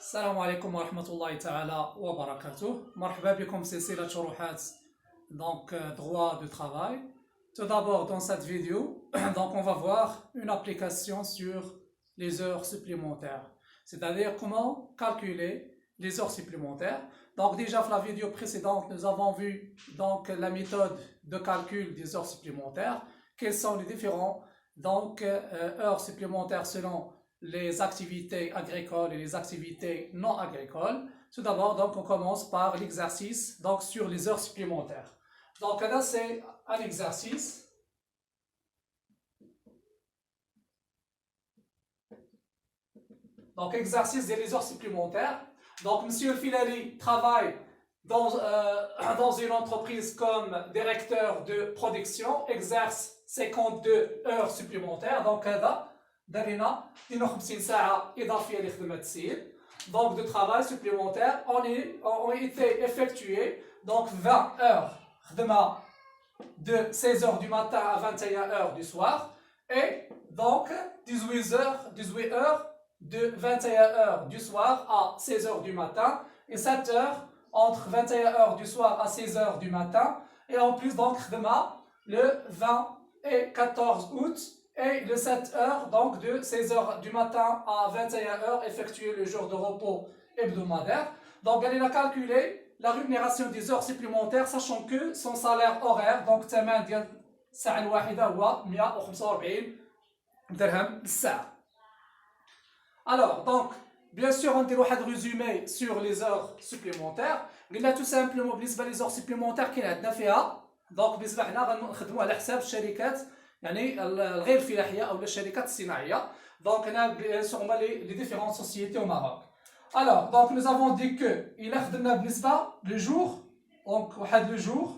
السلام عليكم ورحمة الله تعالى وبركاته. مرحبا بكم في سلسلة شروحات droit du travail. Tout d'abord dans cette vidéo, on va voir une application sur les heures supplémentaires, c'est-à-dire comment calculer les heures supplémentaires. Donc déjà dans la vidéo précédente, nous avons vu la méthode de calcul des heures supplémentaires, quelles sont les différents heures supplémentaires selon les activités agricoles et les activités non agricoles. Tout d'abord, on commence par l'exercice sur les heures supplémentaires. Donc là, c'est un exercice. Donc, exercice des heures supplémentaires. Donc, Monsieur Filali travaille dans une entreprise comme directeur de production, exerce 52 heures supplémentaires. Donc, là, درنا 52 ساعة إضافية لخدمة السيد. Donc de travail supplémentaire ont été effectués. Donc 20 heures خدمة de 16 heures du matin à 21 heures du soir. Et donc 18 heures de 21 heures du soir à 16 heures du matin. Et 7 heures entre 21 heures du soir à 16 heures du matin. Et en plus donc خدمة le 20 et 14 août. Et le 7 heures, donc de 16 heures du matin à 21 heures, effectuer le jour de repos hebdomadaire. Donc, elle a calculé la rémunération des heures supplémentaires, sachant que son salaire horaire, donc, الثمن ديال الساعة الواحدة هو 145 درهم بالساعة. Alors, donc, bien sûr, on a un résumé sur les heures supplémentaires. Il a tout simplement بالنسبة les heures supplémentaires qui عندنا فيها. Donc, بالنسبة حنا غنخدموا على حساب الشركات يعني الغير فلاحيه او الشركات الصناعيه. Donc هنا بيان سور هما les différentes sociétés au Maroc. Alors donc nous avons dit que il خدمنا بالنسبه le jour, donc واحد le jour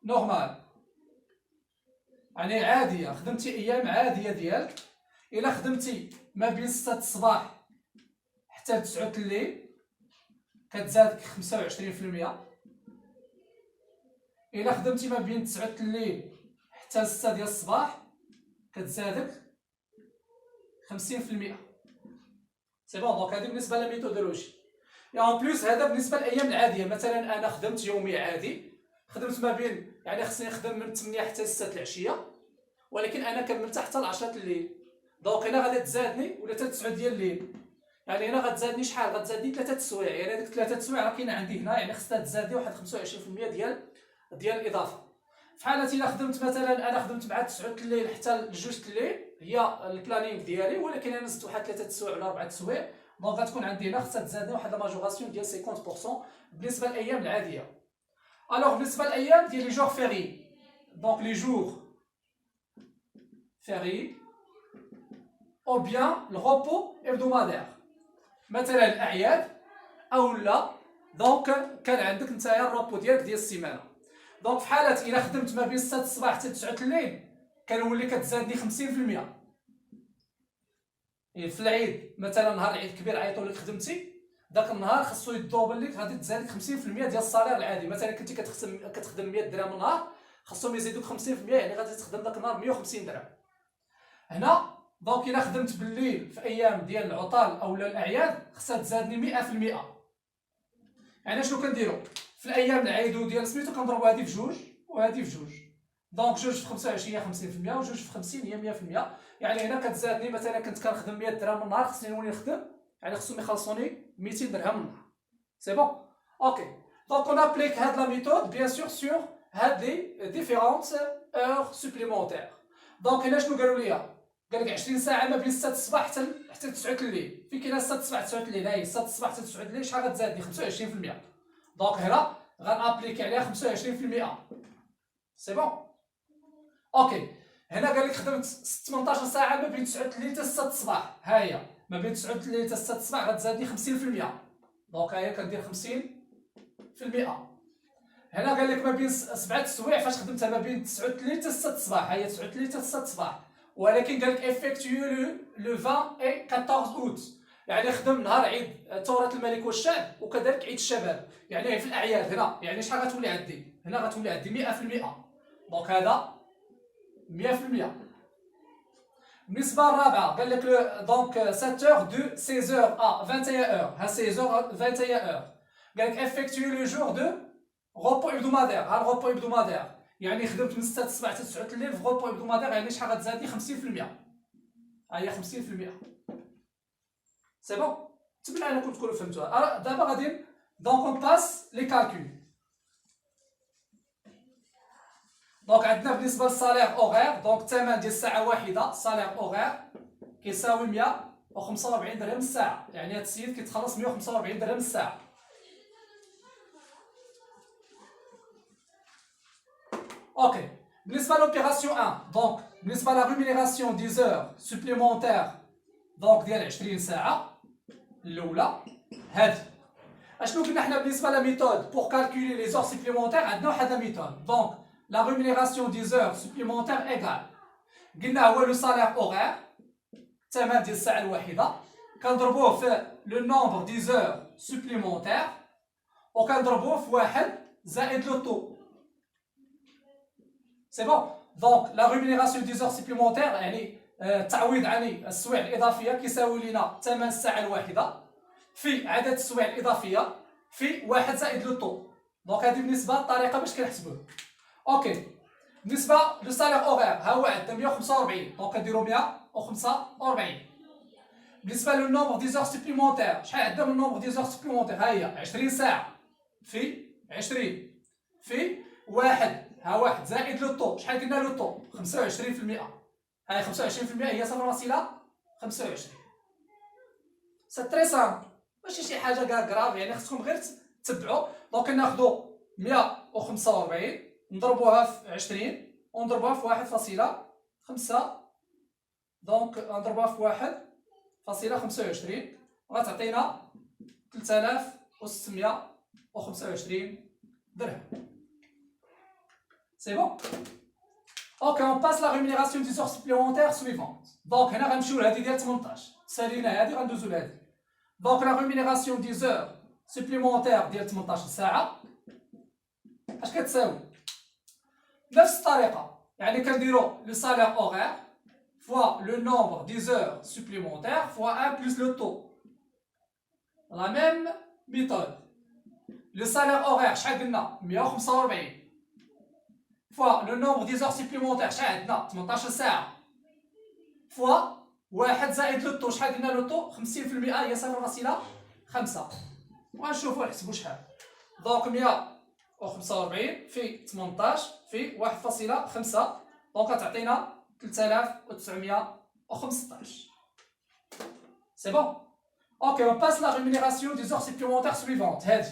normal يعني عاديه، خدمتي ايام عاديه ديالك. الا خدمتي ما بين 6 الصباح حتى 9 الليل كتزادك 25%. إلا خدمتي ما بين 9 الليل حتى 6 ديال الصباح كتزادك 50%. سي بون. دونك هذه بالنسبه للميثودولوجي. اون بلوس هذا بالنسبه للايام العاديه. مثلا انا خدمت يومي عادي، خدمت ما بين يعني خصني نخدم من 8 حتى 6 العشيه، ولكن انا كملت حتى ل 10 الليل. دونك هنا غادي تزادني ولا حتى 9 ديال الليل. يعني هنا غتزادني شحال؟ غتزادني 3 السوايع. يعني هذيك 3 السوايع راه كاينه عندي هنا، يعني خصها تزادني واحد 25% ديال الاضافه. في حالة الا خدمت مثلا انا خدمت مع 9 الليل حتى ل 2 الليل هي البلانينغ ديالي، ولكن انا زدت واحد 3 السوايع ولا 4 السوايع، دونك غتكون عندي هنا خصها تزادني واحد الماجوراسيون ديال 50% بالنسبه للايام العاديه. الوغ بالنسبه للايام ديال لي جور فيري، دونك لي جور فيري او بيان الغوبو hebdomadaire، مثلا الاعياد او لا دونك كان عندك نتايا الروبو ديالك ديال السيمانه. دونك في حالة إلا خدمت ما بين 6 الصباح حتى 9 الليل كنولي كتزادني 50%. في العيد مثلا نهار العيد كبير عيطوا لك خدمتي، داك النهار خصو يدوبل لك، غادي تزادك 50% ديال الصالير العادي. مثلا كنتي كتخدم 100 درهم النهار، خصهم يزيدوك 50%، يعني غادي تخدم داك النهار 150 درهم. هنا دونك إلا خدمت بالليل في أيام ديال العطل أو الأعياد خصها تزادني 100%. يعني شنو كنديرو؟ في الايام العيد ديال سميتو كنضربوا هذه في جوج وهذه في جوج، دونك جوج في 25 هي 50% وجوج في 50 هي 100%. يعني هنا كتزادني مثلا كنت كنخدم 100 درهم النهار، خصني نولي نخدم يعني خصهم يخلصوني 200 درهم النهار. سي بون. اوكي. دونك اون ابليك هاد لا ميثود بيان سور سور هاد لي ديفيرونت اور سوبليمونتير. دونك هنا شنو قالوا ليا؟ قال لك 20 ساعه ما بين 6 الصباح حتى 9 الليل. فين كاينه 6 الصباح 9 الليل؟ هاي 6 الصباح حتى 9 الليل شحال غتزادني؟ 25%. دونك هنا غنابليكي عليها 25%. سي بون. اوكي. هنا قال لك خدمت 18 ساعه ما بين 9 الليل حتى 6 الصباح، ها هي ما بين 9 الليل حتى 6 الصباح غتزادني 50%. دونك ها هي كندير 50%. هنا قال لك ما بين 7 السوايع فاش خدمتها ما بين 9 الليل حتى 6 الصباح، ها هي 9 الليل حتى 6 الصباح، ولكن قال لك افيكتيو لو 20 et 14 اوت، يعني خدم نهار عيد ثورة الملك والشعب وكذلك عيد الشباب، يعني في الأعياد. هنا يعني شحال غتولي عندي؟ هنا غتولي عندي 100%. دونك هذا 100%. بالنسبه الرابعه قال لك دونك 7 heures de 16 heures à 21 heures. ها 16 heures à 21 heures. قال لك effectuer le jour de repos hebdomadaire. ها الريبو hebdomadaire يعني خدمت من 6 الصباح حتى 9 الليل في repos hebdomadaire يعني شحال غتزادي 50%. ها هي 50%. سي بون. نتمنى انكم تكونوا فهمتوها. دابا غادي دونك اون باس لي كالكول. دونك عندنا بالنسبه للصالير اوغير دونك الثمن ديال الساعه واحده صالير اوغير كيساوي 145 درهم الساعه. يعني هاد السيد كيتخلص 145 درهم الساعه. اوكي بالنسبه لوبيراسيون 1 دونك بالنسبه لا ريمونيراسيون دي زور سوبليمونتير دونك ديال 20 ساعه الاولى هادي. اشنو قلنا حنا بالنسبه لا ميثود بور كالكولي لي زور سوبليمونتير؟ عندنا واحد لا ميثود دونك لا ريمونيراسيون دي زور سوبليمونتير ايغال قلنا هو لو سالير اوغير الثمن ديال الساعه الواحده كنضربوه في لو نومبر دي زور سوبليمونتير وكنضربوه في واحد زائد لو طو. سي بون. دونك لا ريمونيراسيون دي زور سوبليمونتير يعني التعويض عن السوايع الاضافيه كيساوي لنا ثمن الساعه الواحده في عدد السوايع الاضافيه في واحد زائد لو طو. دونك هذه بالنسبه للطريقه باش كنحسبوه. اوكي بالنسبه لو سالير اوغير ها هو عندنا 145 دونك كنديرو 145. بالنسبه لو نومبر دي زور سوبليمونتير شحال عندنا من نومبر دي زور سوبليمونتير؟ ها هي 20 ساعه في 20 في واحد ها واحد زائد لو طو. شحال قلنا لو طو؟ 25%. هاي 25% هي 0.25. سي تري سامبل ماشي شي حاجه كاع كراف يعني خصكم غير تتبعوا. دونك ناخذوا 145 نضربوها في 20 ونضربوها في 1.5 دونك نضربوها في 1.25 وغتعطينا 3625 درهم. سي بون. اوكي اون باس لا ريمونيراسيون دي زور سوبليمونتير سويفونت. دونك هنا غنمشيو لهادي ديال 18 سالينا هادي غندوزو لهادي. دونك لا ريمونيراسيون دي زور سوبليمونتير ديال 18 ساعه اش كتساوي؟ نفس الطريقه يعني كنديرو لو سالير اوغير فوا لو نومبر دي زور سوبليمونتير فوا 1 بلس لو طو. لا ميم ميثود. لو سالير اوغير شحال قلنا؟ 145 فوا لو نومبر دي زور سوبليمونتير شحال عندنا؟ 18 ساعه فوا واحد زائد لو طو. شحال قلنا لو طو؟ 50% هي 0.5. وغنشوفو نحسبو شحال. دونك 145 في 18 في 1.5 دونك غتعطينا 3915. سي بون. اوكي اون باس لا ريمونيراسيون دي زور سوبليمونتير سويفونت هادي.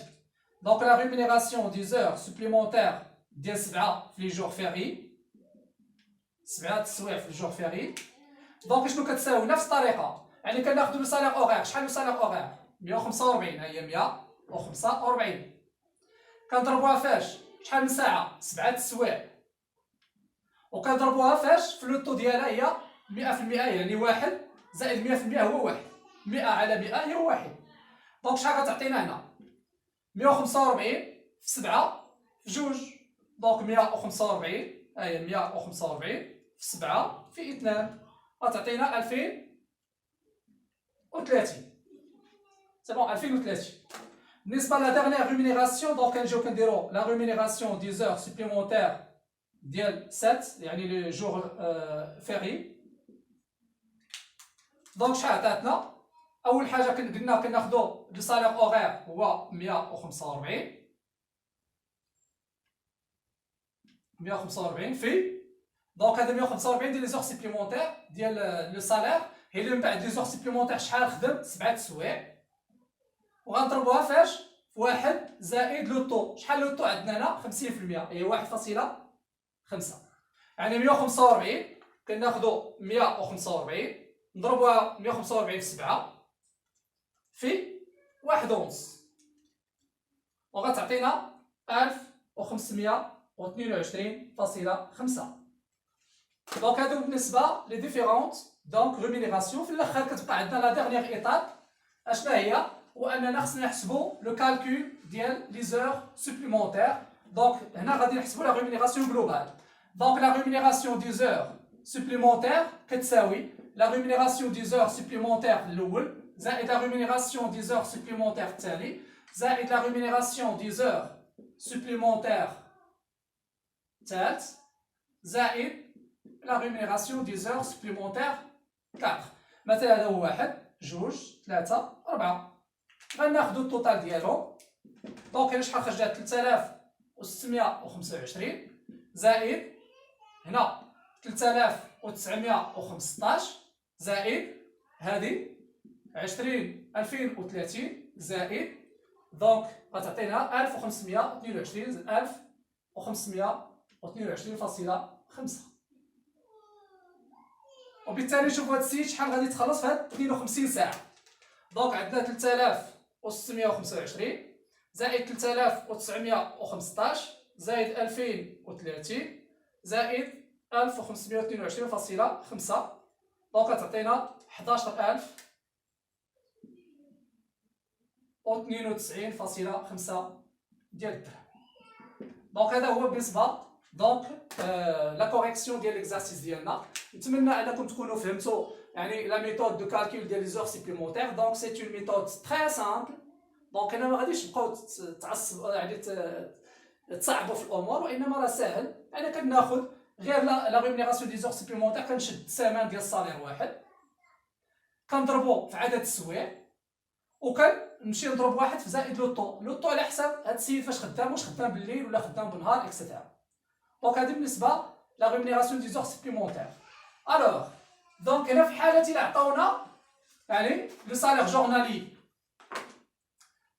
دونك لا ريمونيراسيون دي زور سوبليمونتير ديال 7 في لي جور فيري 7 السوايع في الجور فيري. دونك شنو كتساوي؟ نفس الطريقه يعني كناخذوا لو سالير اوغير. شحال لو سالير اوغير؟ 145 ها هي 145 كنضربوها فاش؟ شحال من ساعه؟ 7 السوايع وكنضربوها فاش؟ في لو طو ديالها هي 100% يعني واحد زائد 100% هو واحد. 100 على 100 هي واحد. دونك شحال غتعطينا هنا؟ 145 في 7 في جوج دونك 145 ها هي 145 في 7 في 2 غتعطينا 2030. سي بون 2030. بالنسبه لا ديرنيير ريمونيراسيون دونك كنجيو كنديرو لا ريمونيراسيون دي زور سوبليمونتير ديال 7 يعني لي جور فيري. دونك شحال عطاتنا؟ اول حاجه قلنا كناخذوا لو سالير اوغير هو 145 في دونك هذا 145 ديال لي زور سوبليمونتير ديال لو سالير هي اللي من بعد لي زور سوبليمونتير شحال خدم 7 السوايع وغنضربوها فاش؟ في واحد زائد لو طو. شحال لو طو عندنا هنا؟ 50% هي 1.5 يعني 145 كناخذوا 145 نضربوها 145 في 7 في 1.11 وغتعطينا 1522.5. دونك هادو بالنسبه لي ديفيرونت دونك ريمونيراسيون. في الاخر كتبقى عندنا لا ديرنيير ايطاب اشنا هي؟ واننا خصنا نحسبوا لو كالكول ديال لي زور سوبليمونتير. دونك هنا غادي نحسبوا لا ريمونيراسيون جلوبال. دونك لا ريمونيراسيون دي زور سوبليمونتير كتساوي لا ريمونيراسيون دي زور سوبليمونتير الاول زائد لا ريمونيراسيون دي زور سوبليمونتير الثاني زائد لا ريمونيراسيون دي زور سوبليمونتير الثالث زائد لا ريمونيراسيون دي زور سوبليمونتير 4. مثلا هذا هو 1 2 3 4. غناخدو التوتال ديالهم. دونك هنا شحال خرجت 3625 زائد هنا 3915 زائد هذه 2030 زائد دونك غتعطينا 1522 زائد 1522.5. وبالتالي شوفوا هاد السيد شحال غادي يتخلص في هاد 52 ساعة. دونك عندنا 3625 زائد 3915 زائد 2030 زائد 1522.5 دونك غتعطينا 11092.5 ديال الدرهم. دونك هذا هو بالنسبه دونك لا كوريكسيون ديال ليكزارسيس ديالنا. نتمنى انكم تكونوا فهمتوا يعني لا ميثود دو كالكول ديال لي زور سوبليمونتير. دونك سي اون ميثود تري سامبل. دونك انا ما غاديش تبقاو تعصبوا يعني تصعبوا في الامور، وانما راه ساهل. انا كناخذ غير لا ريمونيراسيون دي زور سوبليمونتير، كنشد الثمن ديال الصالير واحد كنضربو في عدد السوايع وكنمشي نضرب واحد في زائد لوطو على حساب هاد السيد فاش خدام، واش خدام بالليل ولا خدام بالنهار اكسيتيرا. دونك هادي بالنسبه لا ريمونيراسيون دي زور سوبليمونتير. الوغ دونك هنا في حاله الى عطاونا يعني لو صالير جورنالي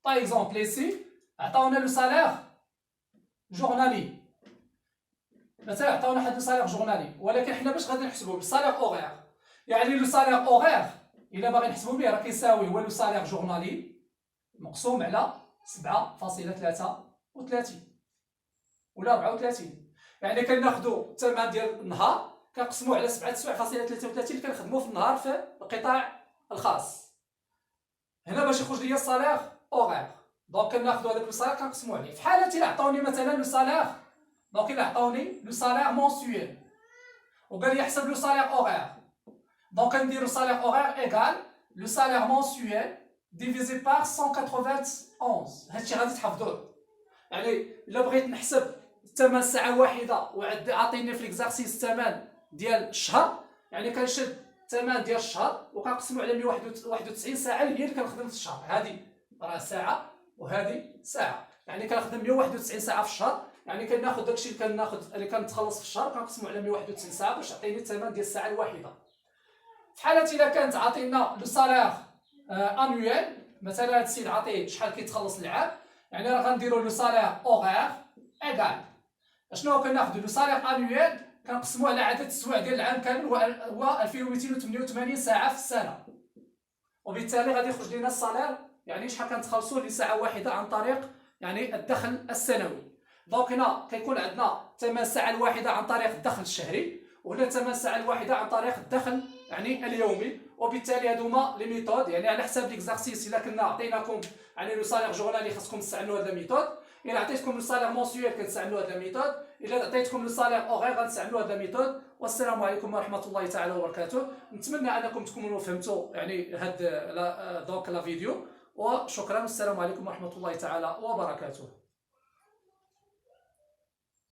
باغ اكزومبل ايسي عطاونا لو صالير جورنالي، مثلا عطاونا واحد لو صالير جورنالي، ولكن حنا باش غادي نحسبوه بالصالير اوغير. يعني لو صالير اوغير الا باغي نحسبو به راه كيساوي هو لو صالير جورنالي مقسوم على 7.33 ولا 34. يعني كناخدو الثمن ديال النهار كنقسمو على 7.33 اللي كنخدمو في النهار في القطاع الخاص. هنا باش يخرج ليا الصالير اوغير، دونك كناخدو هذاك الصالير كنقسمو عليه. في حالة الا عطاوني مثلا لو صالير، دونك الا عطاوني لو صالير مونسيويل وقال لي حسب لو صالير اوغير، دونك كندير لو صالير اوغير ايكال لو صالير مونسيويل ديفيزي بار 191. هادشي غادي تحفظوه. يعني الا بغيت نحسب الثمن ساعة واحدة وعطيني في ليكزارسيس الثمن ديال الشهر، يعني كنشد الثمن ديال الشهر وكنقسمو على 191 ساعة اللي هي اللي كنخدم في الشهر. هادي راه ساعة وهذه ساعة، يعني كنخدم 191 ساعة في الشهر. يعني كناخد داكشي اللي كنتخلص في الشهر كنقسمو على 191 ساعة باش يعطيني الثمن ديال الساعة الواحدة. في حالة إلا كانت عاطينا لو صالير انويل، مثلا هاد السيد عاطيه شحال كيتخلص العام، يعني راه غنديرو لو صالير اوغير ايكال اشنو كناخدو لو صالير انويل كنقسموه على عدد السوايع ديال العام كامل هو 2288 ساعة في السنة، وبالتالي غادي يخرج لنا الصالير يعني شحال كنتخلصو لساعة واحدة عن طريق يعني الدخل السنوي. دونك هنا كيكون عندنا ثمن الساعة الواحدة عن طريق الدخل الشهري، وهنا ثمن الساعة الواحدة عن طريق الدخل يعني اليومي. وبالتالي هادوما لي ميثود يعني على حساب ليكزارسيس. الا كنا عطيناكم يعني لو صالير جورنالي خاصكم تستعملوا هاد الميثود، الا عطيتكم لو صالير مونسيويل كتستعملوا هاد الميثود، الا عطيتكم لو صالير اوغير غنستعملوا هاد الميثود. والسلام عليكم ورحمه الله تعالى وبركاته. نتمنى انكم تكونوا فهمتوا يعني هاد دونك لا فيديو، وشكرا والسلام عليكم ورحمه الله تعالى وبركاته.